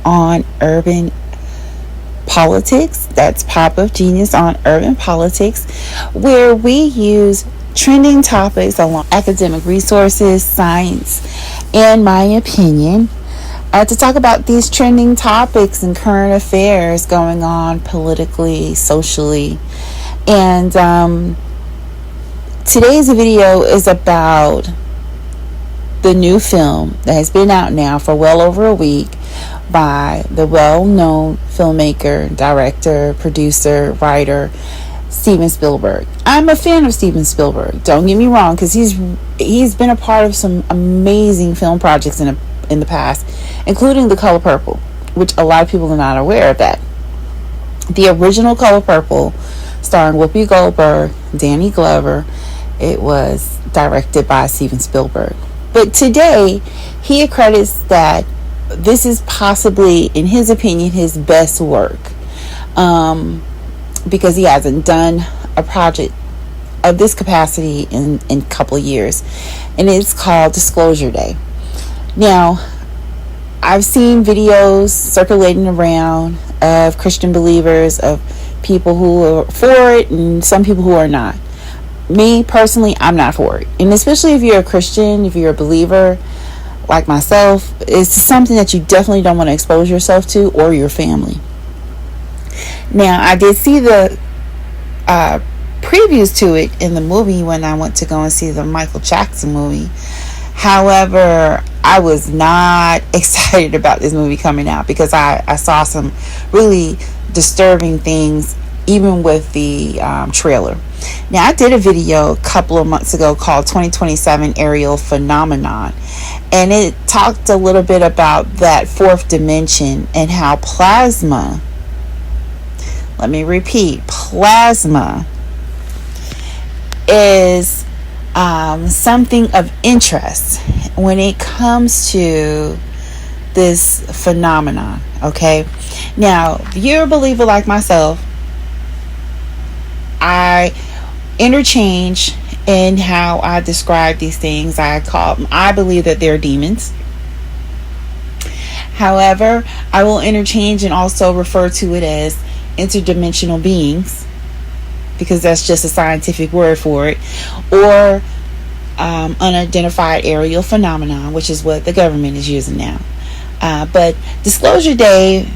on urban politics. That's Pop of Genius on urban politics, where we use trending topics along academic resources, science, and my opinion to talk about these trending topics and current affairs going on politically, socially. And today's video is about the new film that has been out now for well over a week by the well-known filmmaker, director, producer, writer, Steven Spielberg. I'm a fan of Steven Spielberg, don't get me wrong, because he's been a part of some amazing film projects in the past, including The Color Purple, which a lot of people are not aware of that. The original Color Purple, starring Whoopi Goldberg, Danny Glover, it was directed by Steven Spielberg. But today, he accredits that this is possibly, in his opinion, his best work, because he hasn't done a project of this capacity in a couple of years, and it's called Disclosure Day. Now, I've seen videos circulating around of Christian believers, of people who are for it and some people who are not. Me, personally, I'm not for it. And especially if you're a Christian, if you're a believer like myself, it's something that you definitely don't want to expose yourself to, or your family. Now, I did see the previews to it in the movie when I went to go and see the Michael Jackson movie. However, I was not excited about this movie coming out because I saw some really disturbing things, even with the trailer. Now, I did a video a couple of months ago called 2027 Aerial Phenomenon, and it talked a little bit about that fourth dimension and how plasma, let me repeat, plasma is something of interest when it comes to this phenomenon. Okay, now, if you're a believer like myself, I interchange in how I describe these things. I believe that they're demons. However, I will interchange and also refer to it as interdimensional beings, because that's just a scientific word for it, or unidentified aerial phenomenon, which is what the government is using now. But Disclosure Day,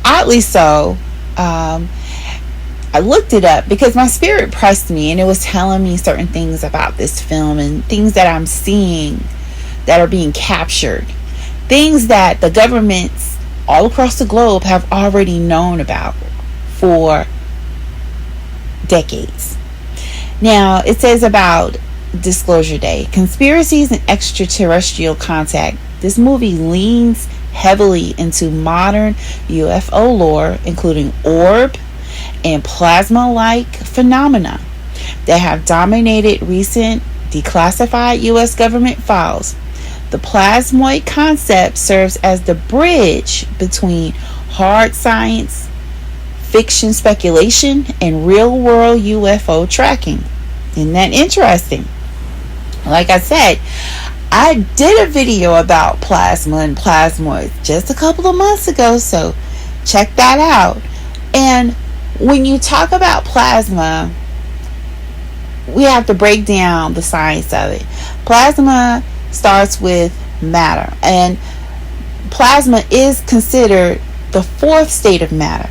oddly so, I looked it up because my spirit pressed me, and it was telling me certain things about this film and things that I'm seeing that are being captured, things that the governments all across the globe have already known about for decades. Now, it says about Disclosure Day: conspiracies and extraterrestrial contact. This movie leans heavily into modern UFO lore, including orb and plasma-like phenomena that have dominated recent declassified U.S. government files. The plasmoid concept serves as the bridge between hard science, fiction speculation, and real-world UFO tracking. Isn't that interesting? Like I said, I did a video about plasma and plasmoids just a couple of months ago, so check that out. And when you talk about plasma, we have to break down the science of it. Plasma starts with matter, and plasma is considered the fourth state of matter.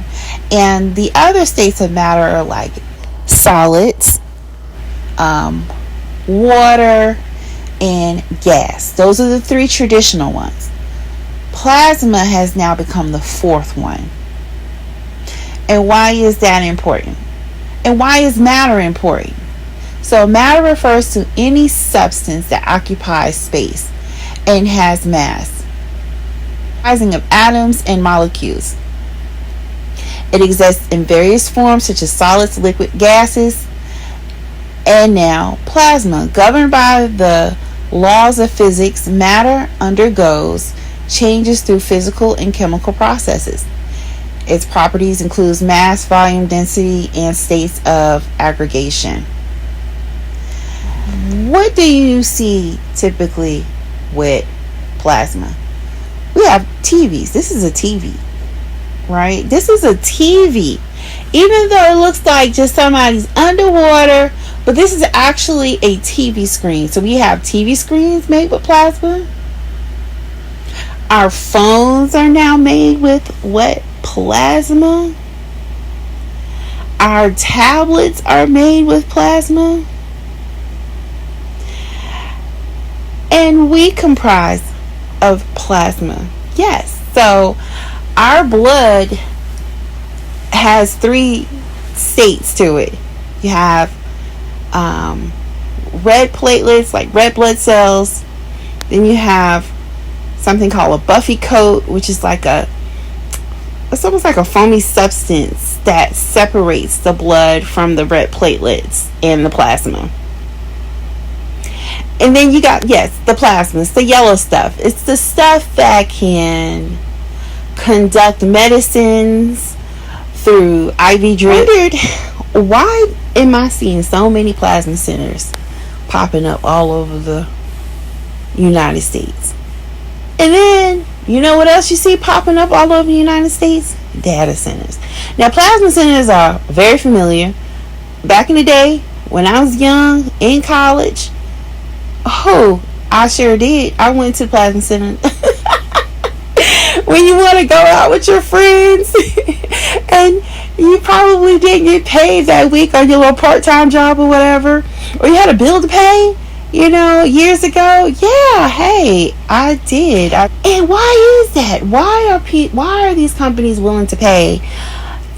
And the other states of matter are like solids, water, and gas. Those are the three traditional ones. Plasma has now become the fourth one. And why is that important? And why is matter important? So matter refers to any substance that occupies space and has mass, comprising of atoms and molecules. It exists in various forms such as solids, liquid, gases, and now plasma. Governed by the laws of physics, matter undergoes changes through physical and chemical processes. Its properties include mass, volume, density, and states of aggregation. What do you see typically with plasma? We have TVs. This is a TV, right? This is a TV. Even though it looks like just somebody's underwater, but this is actually a TV screen. So we have TV screens made with plasma. Our phones are now made with what? Plasma. Our tablets are made with plasma. And we comprise of plasma. Yes. So our blood has 3 states to it. You have red platelets, like red blood cells. Then you have something called a buffy coat, which is it's almost like a foamy substance that separates the blood from the red platelets and the plasma. And then you got, yes, the plasma. It's the yellow stuff. It's the stuff that can conduct medicines through IV drip. I wondered, why am I seeing so many plasma centers popping up all over the United States? And then, you know what else you see popping up all over the United States? Data centers. Now, plasma centers are very familiar. Back in the day, when I was young, in college, I sure did. I went to the plasma center. When you want to go out with your friends and you probably didn't get paid that week on your little part-time job or whatever, or you had a bill to pay, years ago. Yeah, hey, I did. And why is that? Why are these companies willing to pay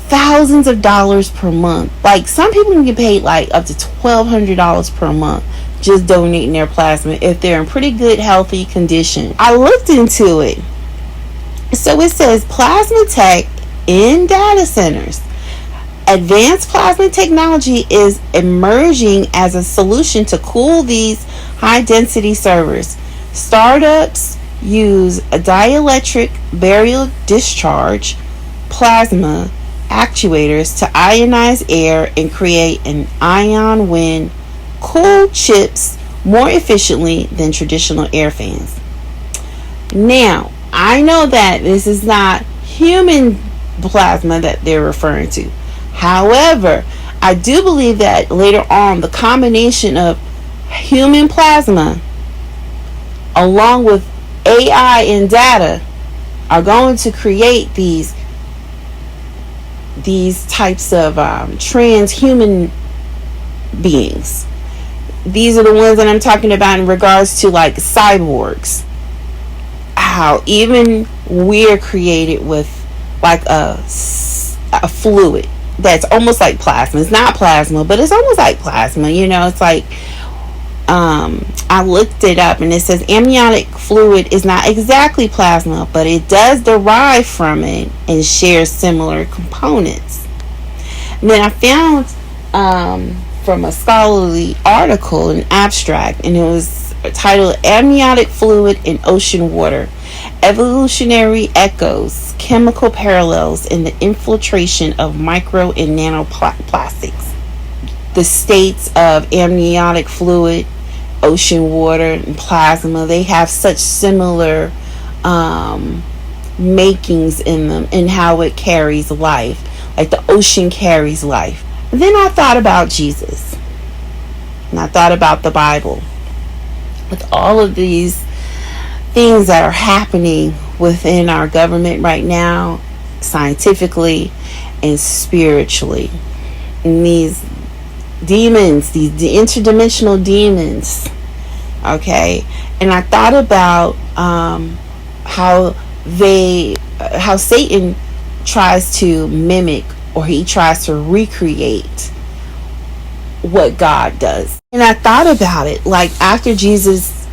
thousands of dollars per month? Like, some people can get paid like up to $1,200 per month just donating their plasma if they're in pretty good, healthy condition. I looked into it. So it says plasma tech in data centers. Advanced plasma technology is emerging as a solution to cool these high-density servers. Startups use a dielectric barium discharge plasma actuators to ionize air and create an ion wind cool chips more efficiently than traditional air fans. Now, I know that this is not human plasma that they're referring to. However, I do believe that later on the combination of human plasma along with AI and data are going to create these types of transhuman beings. These are the ones that I'm talking about in regards to like cyborgs. How even we're created with like a fluid that's almost like plasma. It's not plasma, but it's almost like plasma. It's like I looked it up and it says amniotic fluid is not exactly plasma, but it does derive from it and shares similar components. And then I found from a scholarly article an abstract, and it was titled Amniotic Fluid in Ocean Water: Evolutionary Echoes, Chemical Parallels in the Infiltration of Micro and Nanoplastics. The states of amniotic fluid, ocean water, and plasma, they have such similar makings in them and how it carries life. Like the ocean carries life. And then I thought about Jesus. And I thought about the Bible. With all of these things that are happening within our government right now, scientifically and spiritually, and these demons, these interdimensional demons, okay? And I thought about how Satan tries to mimic, or he tries to recreate what God does. And I thought about it, like after Jesus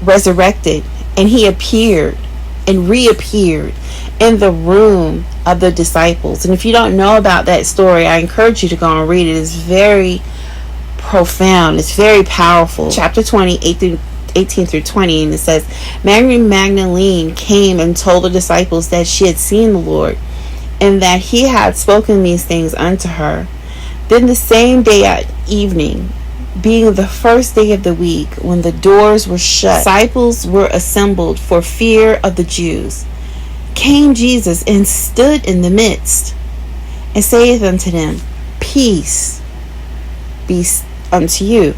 resurrected and he appeared and reappeared in the room of the disciples. And if you don't know about that story, I encourage you to go and read it. It's very profound. It's very powerful. Chapter 20, 18 through 20, and it says, Mary Magdalene came and told the disciples that she had seen the Lord, and that he had spoken these things unto her. Then the same day at evening, being the first day of the week, when the doors were shut, disciples were assembled for fear of the Jews, came Jesus and stood in the midst, and saith unto them, Peace be unto you.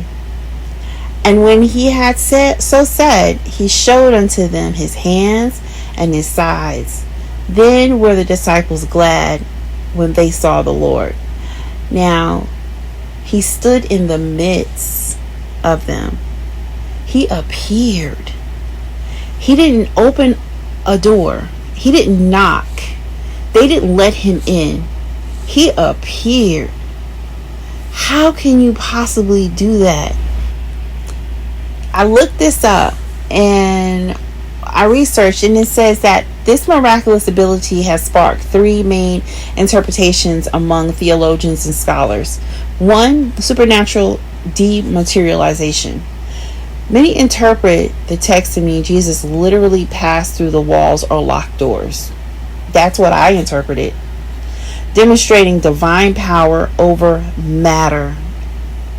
And when he had said, he showed unto them his hands and his sides. Then were the disciples glad when they saw the Lord. Now, he stood in the midst of them. He appeared. He didn't open a door. He didn't knock. They didn't let him in. He appeared. How can you possibly do that? I looked this up and I researched, and it says that this miraculous ability has sparked three main interpretations among theologians and scholars. One, the supernatural dematerialization. Many interpret the text to mean Jesus literally passed through the walls or locked doors. That's what I interpreted. Demonstrating divine power over matter.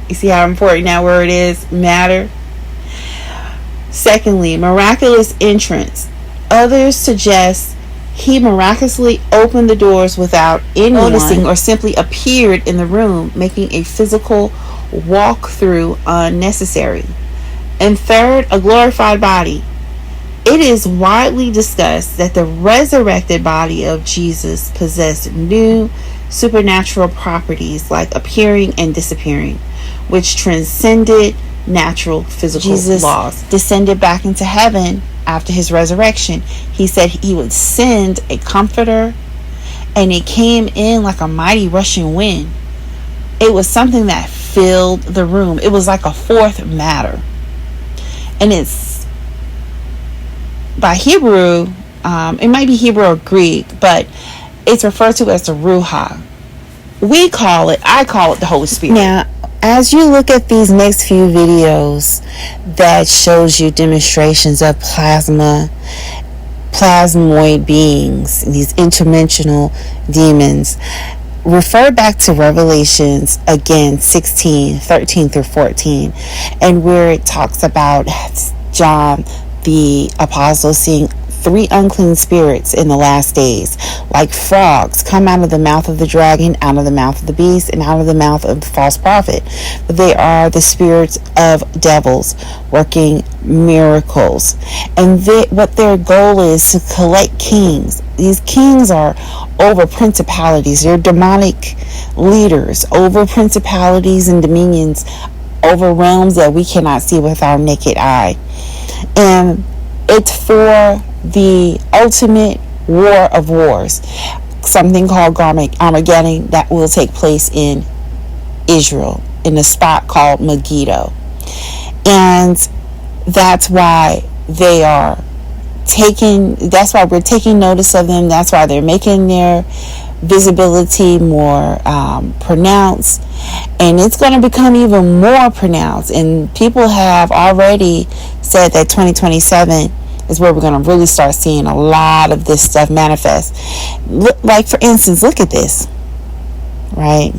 You see how important that word is? Matter. Secondly, miraculous entrance. Others suggest he miraculously opened the doors without anyone noticing, or simply appeared in the room, making a physical walk-through unnecessary. And third, a glorified body. It is widely discussed that the resurrected body of Jesus possessed new supernatural properties like appearing and disappearing, which transcended natural physical laws. Jesus descended back into heaven after his resurrection. He said he would send a comforter, and it came in like a mighty rushing wind. It was something that filled the room. It was like a fourth matter. And it's by Hebrew, it might be Hebrew or Greek, but it's referred to as the Ruach. I call it the Holy Spirit. Now, as you look at these next few videos that shows you demonstrations of plasmoid beings, these interdimensional demons, refer back to Revelations again 16:13 through 14, and where it talks about John the apostle seeing three unclean spirits in the last days, like frogs, come out of the mouth of the dragon, out of the mouth of the beast, and out of the mouth of the false prophet. But they are the spirits of devils working miracles. And what their goal is to collect kings. These kings are over principalities. They're demonic leaders over principalities and dominions, over realms that we cannot see with our naked eye. And it's for the ultimate war of wars, something called Armageddon, that will take place in Israel, in a spot called Megiddo. And that's why that's why we're taking notice of them. That's why they're making their visibility more pronounced, and it's going to become even more pronounced. And people have already said that 2027 is where we're going to really start seeing a lot of this stuff manifest. Like, for instance, look at this, right?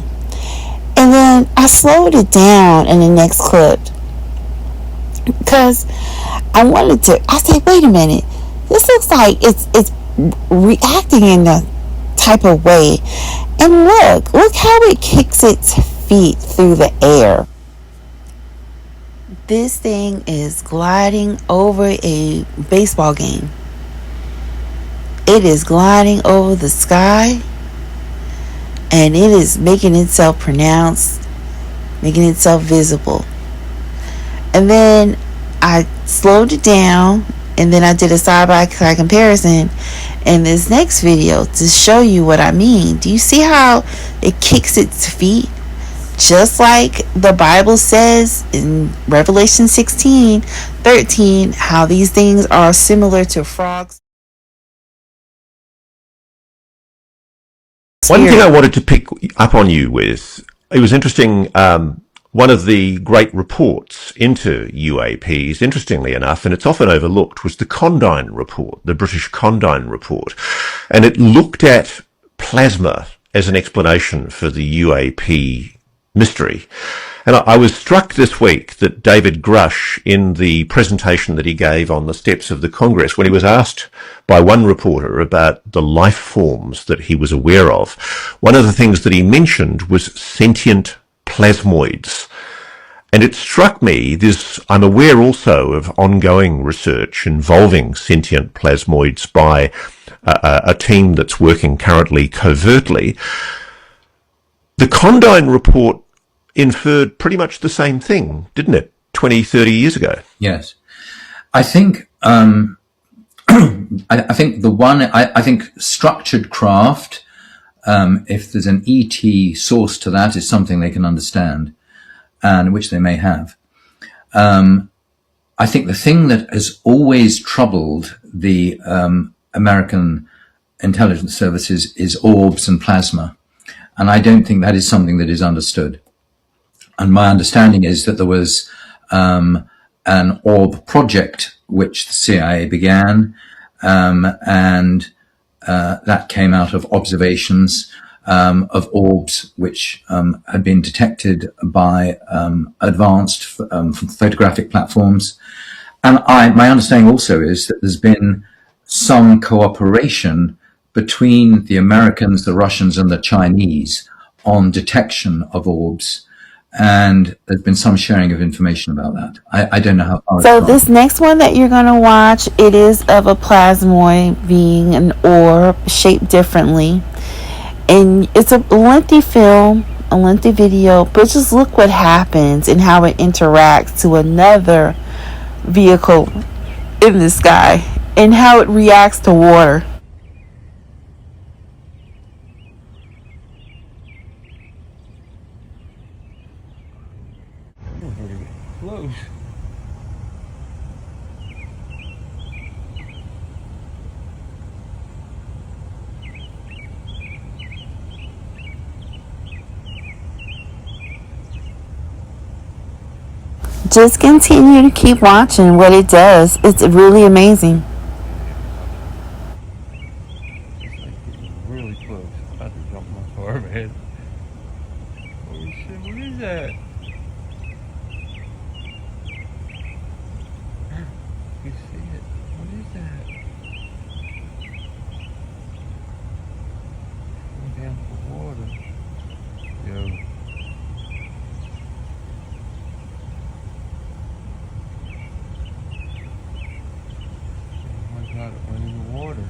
And then I slowed it down in the next clip because I said, wait a minute, this looks like it's reacting in a type of way. And look how it kicks its feet through the air. This thing is gliding over a baseball game. It is gliding over the sky, and it is making itself pronounced, making itself visible. And then I slowed it down, and then I did a side-by-side comparison in this next video to show you what I mean. Do you see how it kicks its feet? Just like the Bible says in Revelation 16:13, how these things are similar to frogs. One thing I wanted to pick up on you with, it was interesting, one of the great reports into UAPs, interestingly enough, and it's often overlooked, was the Condign Report, the British Condign Report. And it looked at plasma as an explanation for the UAP mystery. And I was struck this week that David Grush, in the presentation that he gave on the steps of the Congress, when he was asked by one reporter about the life forms that he was aware of, one of the things that he mentioned was sentient plasmoids. And it struck me, I'm aware also of ongoing research involving sentient plasmoids by a team that's working currently covertly. The Condign report inferred pretty much the same thing, didn't it, 20, 30 years ago? Yes. I think I think structured craft, if there's an ET source to that, is something they can understand, and which they may have. I think the thing that has always troubled the American intelligence services is orbs and plasma. And I don't think that is something that is understood. And my understanding is that there was an orb project which the CIA began, and that came out of observations of orbs which had been detected by advanced photographic platforms. And my understanding also is that there's been some cooperation between the Americans, the Russians, and the Chinese on detection of orbs. And there's been some sharing of information about that. I don't know how far. So this next one that you're going to watch, it is of a plasmoid being an orb shaped differently. And it's a lengthy film, a lengthy video, but just look what happens and how it interacts to another vehicle in the sky and how it reacts to water. Close. Just continue to keep watching what it does. It's really amazing. It's like getting really close. I'm about to jump my car, man. Holy shit, what is that? You see it? What is that? Going down for water. Yo. Oh my god, it went in the water.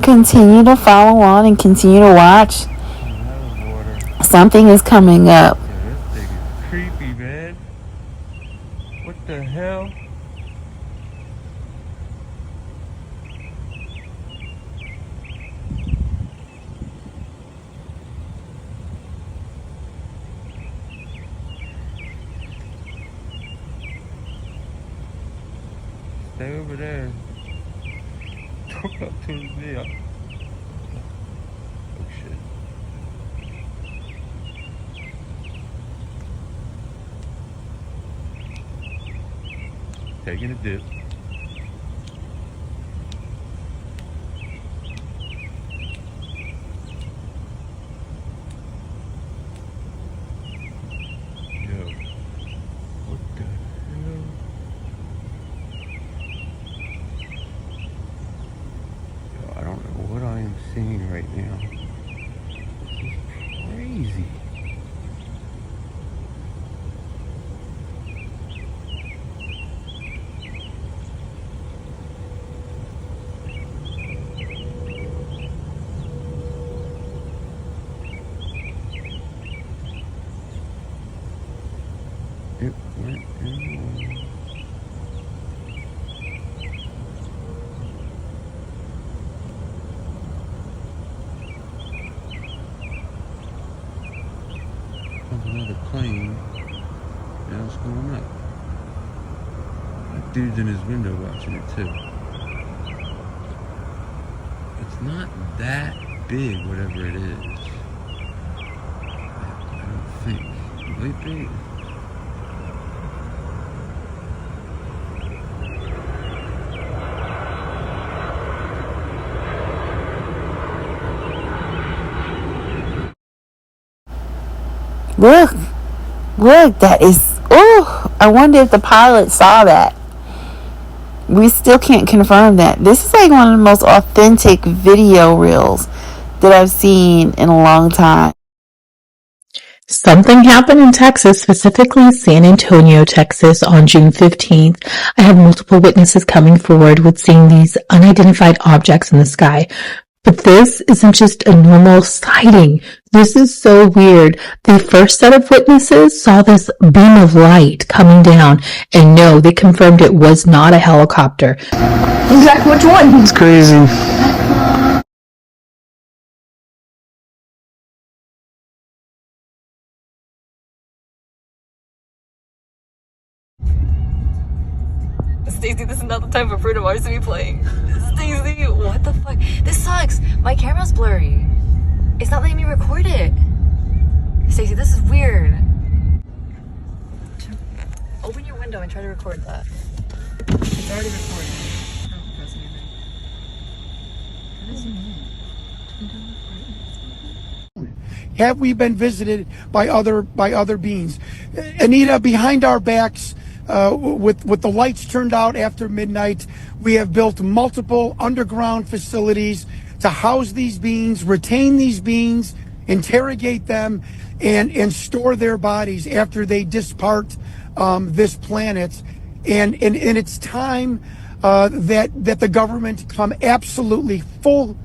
Continue to follow on and continue to watch. Another water. Something is coming up. Yeah, this thing is creepy, man. What the hell? Stay over there. Don't come to me. Oh shit. Taking a dip. Yo. What the hell? Yo, I don't know what I am seeing right now. This is crazy. It went in. There's another plane. Now it's going up. That dude's in his window watching it too. It's not that big, whatever it is. I don't think. Might be. Look, look, that is. Oh, I wonder if the pilot saw that. We still can't confirm that. This is like one of the most authentic video reels that I've seen in a long time. Something happened in Texas, specifically San Antonio, Texas, on June 15th. I have multiple witnesses coming forward with seeing these unidentified objects in the sky. But this isn't just a normal sighting. This is so weird. The first set of witnesses saw this beam of light coming down, and no, they confirmed it was not a helicopter. Exactly, which one? It's crazy. Stacey, this is not the type of Bruno Mars to be playing. Stacey, what the fuck? This sucks. My camera's blurry. It's not letting me record it. Stacey, this is weird. Open your window and try to record that. It's already recording. Oh, pressing it. What does he mean? Have we been visited by other beings? Anita, behind our backs, with the lights turned out after midnight, we have built multiple underground facilities to house these beings, retain these beings, interrogate them, and store their bodies after they depart this planet. And it's time that the government come absolutely full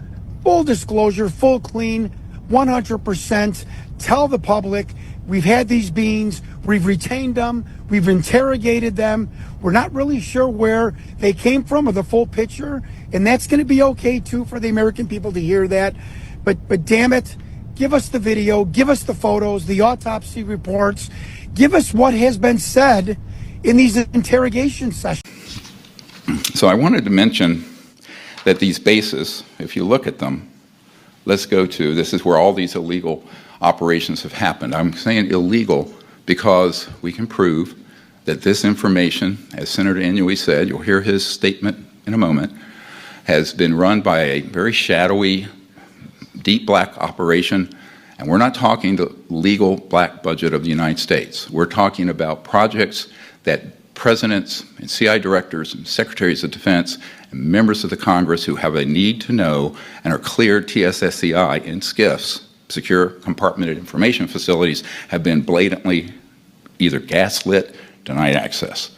disclosure, full clean, 100%. Tell the public we've had these beings, we've retained them, we've interrogated them. We're not really sure where they came from or the full picture, and that's going to be okay too for the American people to hear that. But damn it, give us the video, give us the photos, the autopsy reports, give us what has been said in these interrogation sessions. So I wanted to mention that these bases, if you look at them, let's go to, this is where all these illegal operations have happened. I'm saying illegal because we can prove that this information, as Senator Inouye said, you'll hear his statement in a moment, has been run by a very shadowy, deep black operation. And we're not talking the legal black budget of the United States. We're talking about projects that presidents and CI directors and secretaries of defense and members of the Congress who have a need to know and are cleared TSSCI in SCIFs, secure compartmented information facilities, have been blatantly either gaslit, denied access.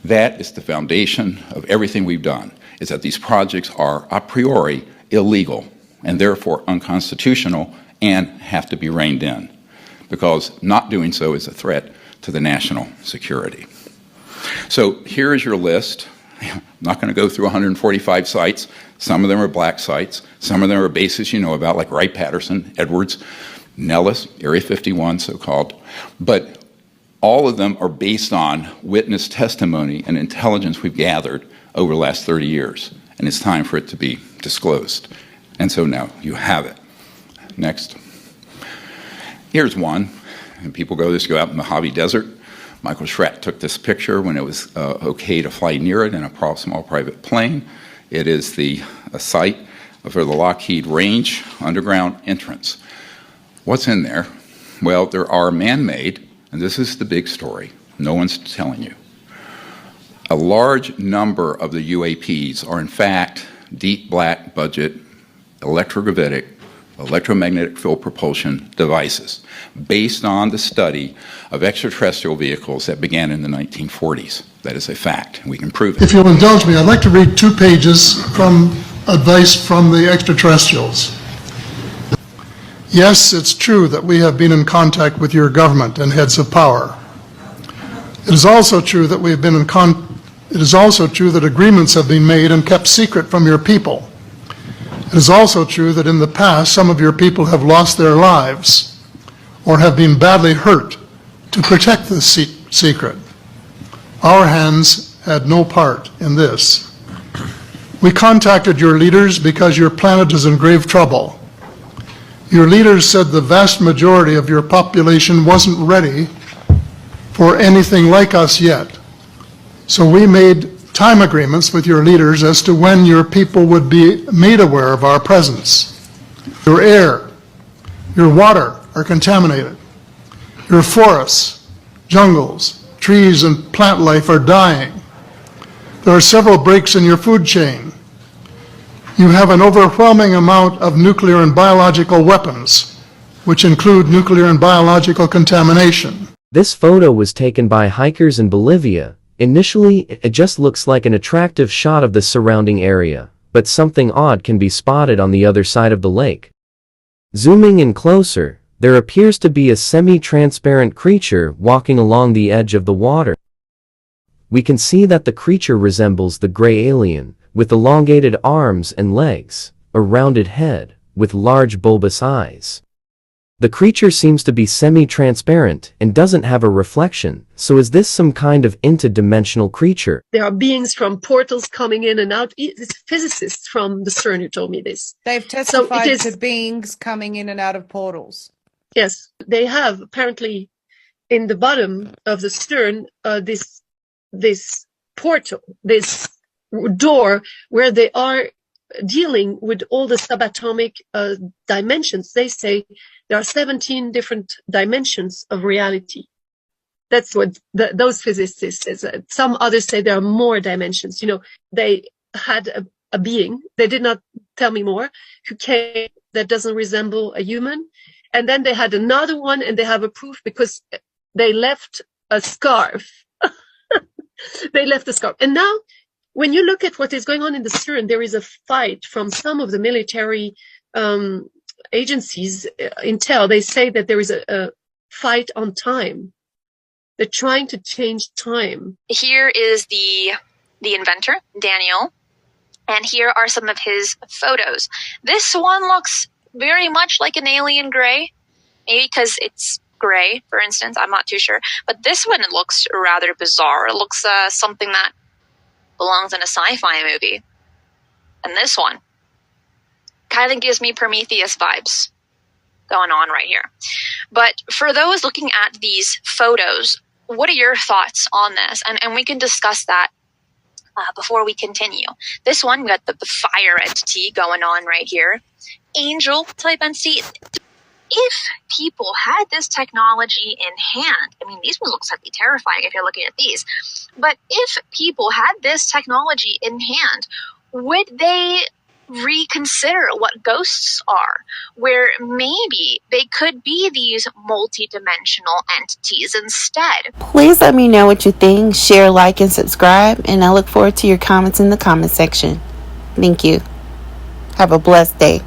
That is the foundation of everything we've done, is that these projects are a priori illegal and therefore unconstitutional and have to be reined in, because not doing so is a threat to the national security. So here is your list. I'm not going to go through 145 sites. Some of them are black sites. Some of them are bases you know about, like Wright-Patterson, Edwards, Nellis, Area 51, so-called. But all of them are based on witness testimony and intelligence we've gathered over the last 30 years. And it's time for it to be disclosed. And so now you have it. Next. Here's one. And people go out in the Mojave Desert. Michael Schratt took this picture when it was okay to fly near it in a small private plane. It is the site for the Lockheed Range underground entrance. What's in there? Well, there are man-made, and this is the big story, no one's telling you. A large number of the UAPs are in fact deep black budget electrogravitic electromagnetic field propulsion devices based on the study of extraterrestrial vehicles that began in the 1940s. That is a fact, and we can prove it. If you'll indulge me, I'd like to read 2 pages from advice from the extraterrestrials. Yes, it's true that we have been in contact with your government and heads of power. It is also true that we have been it is also true that agreements have been made and kept secret from your people. It is also true that in the past, some of your people have lost their lives or have been badly hurt to protect this secret. Our hands had no part in this. We contacted your leaders because your planet is in grave trouble. Your leaders said the vast majority of your population wasn't ready for anything like us yet. So we made time agreements with your leaders as to when your people would be made aware of our presence. Your air, your water are contaminated. Your forests, jungles, trees, and plant life are dying. There are several breaks in your food chain. You have an overwhelming amount of nuclear and biological weapons, which include nuclear and biological contamination. This photo was taken by hikers in Bolivia. Initially, it just looks like an attractive shot of the surrounding area, but something odd can be spotted on the other side of the lake. Zooming in closer, there appears to be a semi-transparent creature walking along the edge of the water. We can see that the creature resembles the gray alien, with elongated arms and legs, a rounded head, with large bulbous eyes. The creature seems to be semi-transparent and doesn't have a reflection, so is this some kind of interdimensional creature? There are beings from portals coming in and out. It's physicists from the CERN who told me this. They've testified to beings coming in and out of portals. Yes, they have apparently in the bottom of the CERN this portal, this door where they are dealing with all the subatomic dimensions. They say there are 17 different dimensions of reality. That's what those physicists say. Some others say there are more dimensions. You know, they had a being, they did not tell me more, who came that doesn't resemble a human. And then they had another one, and they have a proof because they left a scarf. They left a scarf. And now, when you look at what is going on in the CERN, there is a fight from some of the military agencies, intel. They say that there is a fight on time. They're trying to change time. Here is the inventor, Daniel, and here are some of his photos. This one looks very much like an alien gray, maybe because it's gray, for instance. I'm not too sure. But this one, it looks rather bizarre. It looks something that belongs in a sci-fi movie. And this one kind of gives me Prometheus vibes going on right here. But for those looking at these photos, what are your thoughts on this? And we can discuss that before we continue. This one, we got the fire entity going on right here. Angel type entity. If people had this technology in hand, I mean, these ones look slightly terrifying if you're looking at these, but if people had this technology in hand, would they reconsider what ghosts are, where maybe they could be these multi-dimensional entities instead? Please let me know what you think, share, like, and subscribe, and I look forward to your comments in the comment section. Thank you. Have a blessed day.